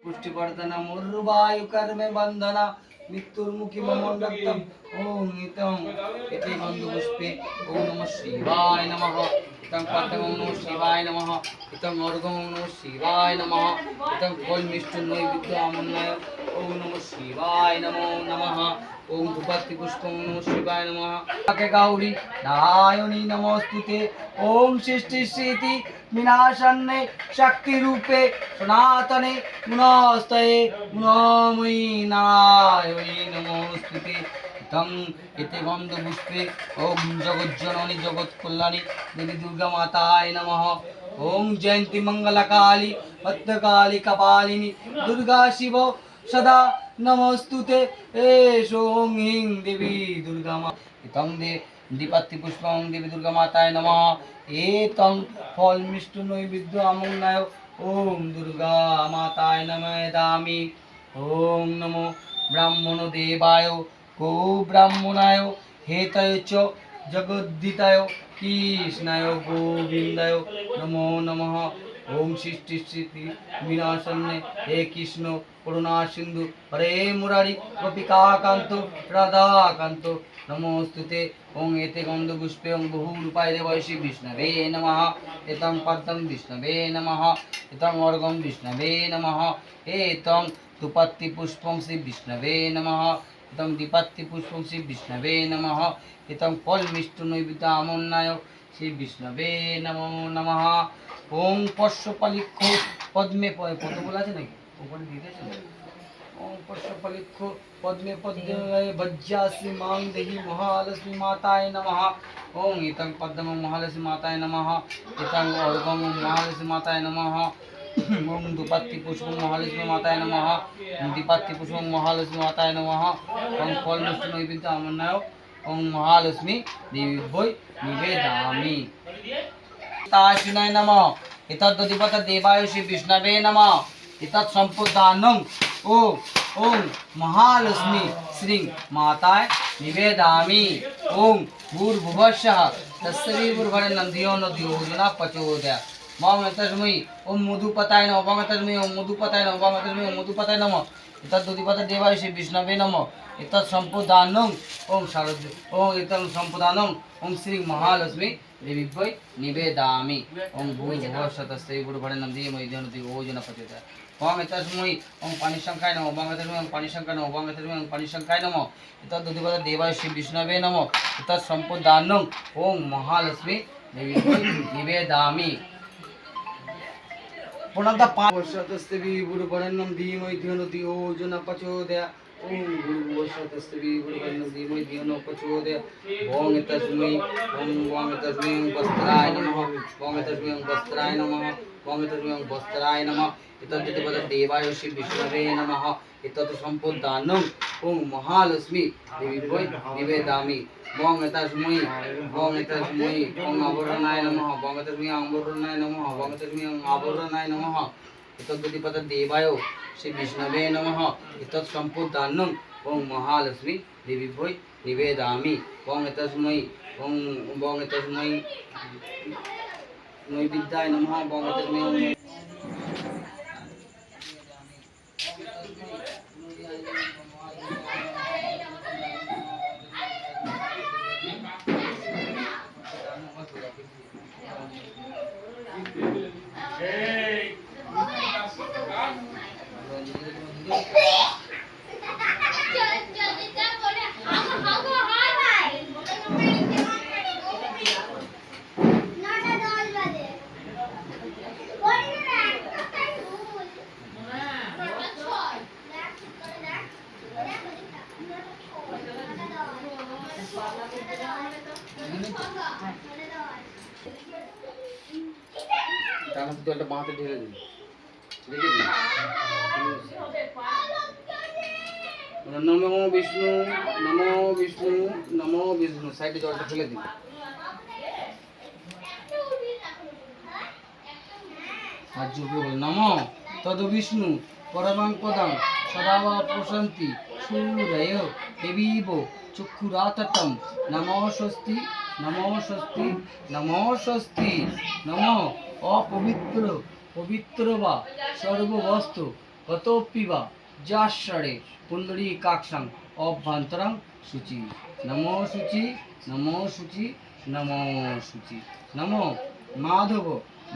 पुष्टिवर्धनम उर्वायुकर्मे बंधना मृत्युर्मुखी ममोन्नतम ओम नित्यं इति गन्धपुष्पे ओम नमः शिवाय नमः इतं पद्मं नमः शिवाय नमः इतं अर्घं नमः शिवाय नमः इतं फलमिष्टनैवेद्यामन्नाय ओम नमः शिवाय नमो नमः ओम धूपति पुष्पं नमः शिवाय नमः के गौरी नारायणी नमोस्तुते ओम सृष्टि स्थिति विनाशन्ने शक्ति रूपे सनातने गुणस्तये गुणमयी नारायणी नमोस्तुते तम इति गन्धपुष्पे ओम जगज्जननी जगत्कल्याणी देवी दुर्गा माताय नमः ओम जयंती मंगलकाली भद्रकाली कपालिनी दुर्गा शिव सदा नमस्तुते एषों ह्रीं देवी दुर्गा मा इतं दीपत्ति पुष्पं देवी दुर्गा माताय नमः एतं फलमिष्टु नैवेद्यमन्नाय ओम दुर्गा माताय नमः दामि ओम नमो ब्राह्मण देवाय गो ब्राह्मणाय हेतय च जगद्दिताय कृष्णाय गोविंदाय नमो नमः ओम सृष्टि स्थिति विनाशन्ने हे कृष्ण करुणा सिंधु हरे मुरारी गोपिका कांतो राधा कांतो नमोस्तुते ओम एते गंधपुष्पे ओम बहुरूपाय देवैषि विष्णवे नमः एतं पद्मं विष्णवे नमः एतं अर्घं विष्णवे नमः एतं धूपत्ति पुष्पं श्री विष्णवे नमः इतं दीपत्ति पुष्पं श्री विष्णवे नमः इतं फलमिष्टनैवेद्यामन्नाय श्री विष्णवे नमो नमः ओम पश्यपलिक्ष पद्मे কত বলা আছে নাকি ওপরে দিতেছে ओम पश्यपलिक्ष पद्मे पद्मे वज्रासि मां देहि महालक्ष्मी माताय नमः ओम इतं पद्मं महालक्ष्मी माताय नमः इतं अर्घं महालक्ष्मी माताय नमः ओम धूपत्ति पुष्पं महालक्ष्मी माताय नमः दीपत्ति पुष्पं महालक्ष्मी माताय नमः ओम फलमिष्टनैवेद्यामन्नाय ओम महालक्ष्मी देवी निवेदयामि ताशिनाय नमः इतद्दधिपत देवाय श्री विष्णवे नमः इतत् संपूर्णानं ओम महालक्ष्मी श्री माताय निवेदयामि ओम भूर्भुवस्सः तस्सवितुर्वरेण्यं धियो न धियो न प्रचोदयात् मम तस्मै ओम मधुपताय नमः मम तस्मै ओम मधुपताय नमः मम तस्मै ओम मधुपताय नमः इतद्दधिपत देवाय श्री विष्णवे नमः इतत् संपूर्णानं ओम शारद ओम इतं संपूर्णानं ओम श्री महालक्ष्मी देवी निवेदयामि ओम भूर्भुवस्सः गुरुभरेण्यं धीमहि धियो न धियो न प्रचोदयात् ओम तस्मै ओम पानिशंखाय नमः ओम तस्मै ओम पानिशंखाय नमः ओम तस्मै ओम पानिशंखाय नमः इतद्दधिपत देवाय श्री विष्णवे नमः इतत् संपूर्णानं ओम महालक्ष्मी देवी निवेदयामि पुनः वर्षतस्तेवी गुरुभरेण्यं धीमहि धियो न धियो न प्रचोदयात् ओम गुरुवर्षतस्तेवी गुरुभरेण्यं धीमहि धियो न प्रचोदयात् ओम तस्मै वस्त्राय नमः ओम तस्मै वस्त्राय नमः ओम तस्मै वस्त्राय नमः इतद्दधिपत देवाय श्री विष्णवे नमः इतत् संपूर्णानं ओम महालक्ष्मी देवी निवेदयामि ओम तस्मै ओम आभरणाय नमः ओम तस्मै आभरणाय नमः ओम तस्मै आभरणाय नमः इतद्दधिपत देवाय श्री विष्णवे नमः इतत् संपूर्णानं ओम महालक्ष्मी देवी निवेदयामि ओम तस्मै नैवेद्याय नमः ओम तस्मै জলটা বাঁধতে ঢেলে দিন দেখে দিন নমো বিষ্ণু নমো বিষ্ণু নমো বিষ্ণু সাইডে জলটা ফেলে দিন আর জোরে বল নমো তদ বিষ্ণু পরমং পদং সদা প্রশান্তি সূরয় দেবীব চক্ষুরাততম নমো স্বস্তি নমো স্বস্তি নমো স্বস্তি নমো অপবিত্র পবিত্র বা সর্ববস্তু কতপিবা যাশ্বরে কুণ্ডলী কাক্ষাং অভ্যন্তরং শুচি নমো শুচি নমো শুচি নমো শুচি নমো মাধব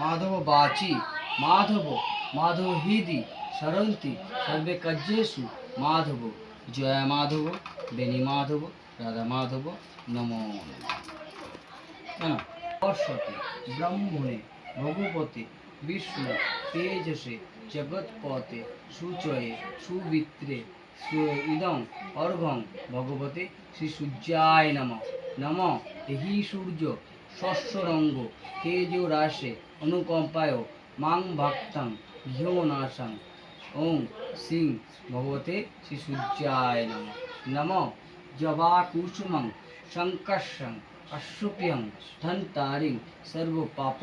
মাধব বাচি মাধব মাধব হৃদি সরন্তি সর্বে কার্যেষু মাধব জয় মাধব বেণী মাধব রাধা মাধব নমো নমঃ। সরস্বতী ব্রহ্মণে ভগবতে বিষ্ণু তেজসে জগৎপতে সুচয়ে সুবিত্রে ইদং অর্ঘং ভগবতে শ্রী সূর্যায় নমঃ নমঃ। হি সূর্য শস্যরঙ্গ তেজো রাশে অনুকম্পায় মাং ভক্তং ঘিও নাশং ওং সিং ভগবতে শ্রী সূর্যায় নমঃ নমঃ। জবা কুসুমং শঙ্কর্ষং অশ্বপ্রিয়ং ধন্তারিং সর্ব পাপ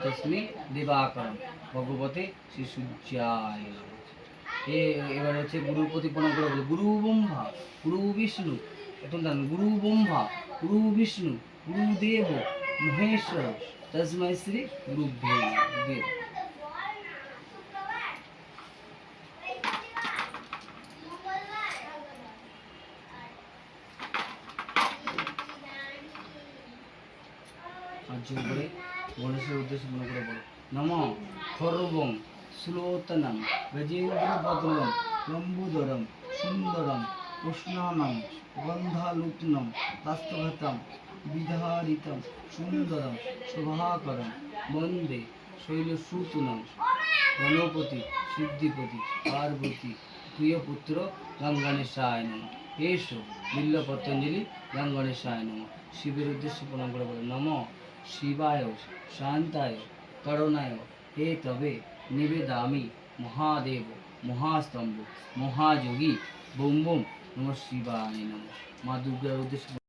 তস্মৈ দিবাকরম ভগবতে শ্রী সূর্যায় নমঃ। এবার হচ্ছে গুরুর প্রতি প্রণাম করে বলে গুরু ব্রহ্মা গুরু বিষ্ণু এখন জান গুরু ব্রহ্মা গুরু বিষ্ণু গুরুদেব মহেশ্বর তস্মৈ শ্রী গুরুভ্যো নমঃ। আর জোর করে গণেশের উদ্দেশ্যে মনে করে বলো নম খর্বং শ্লোতনম গজেন্দ্র বদলম লম্বুদরম সুন্দরম কৃষ্ণানম গন্ধালুপ্নম হস্তঘতম বিধারিতম সুন্দরম শোভাকরম বন্দে শৈলসূতনম গণপতি সিদ্ধিপতি পার্বতী প্রিয়পুত্র গঙ্গণেশায় নম। এসো বিল্ল পতঞ্জলি গঙ্গণেশায় নম। শিবের উদ্দেশ্যে প্রণাম করে বলে নম শিবায় শান্তায় করুণায় হে তবে নিবেদামি মহাদেব মহাস্তম্ভ মহাযোগী বোম বোম নম শিবায় নম। মা দুর্গার উদ্দেশ্যে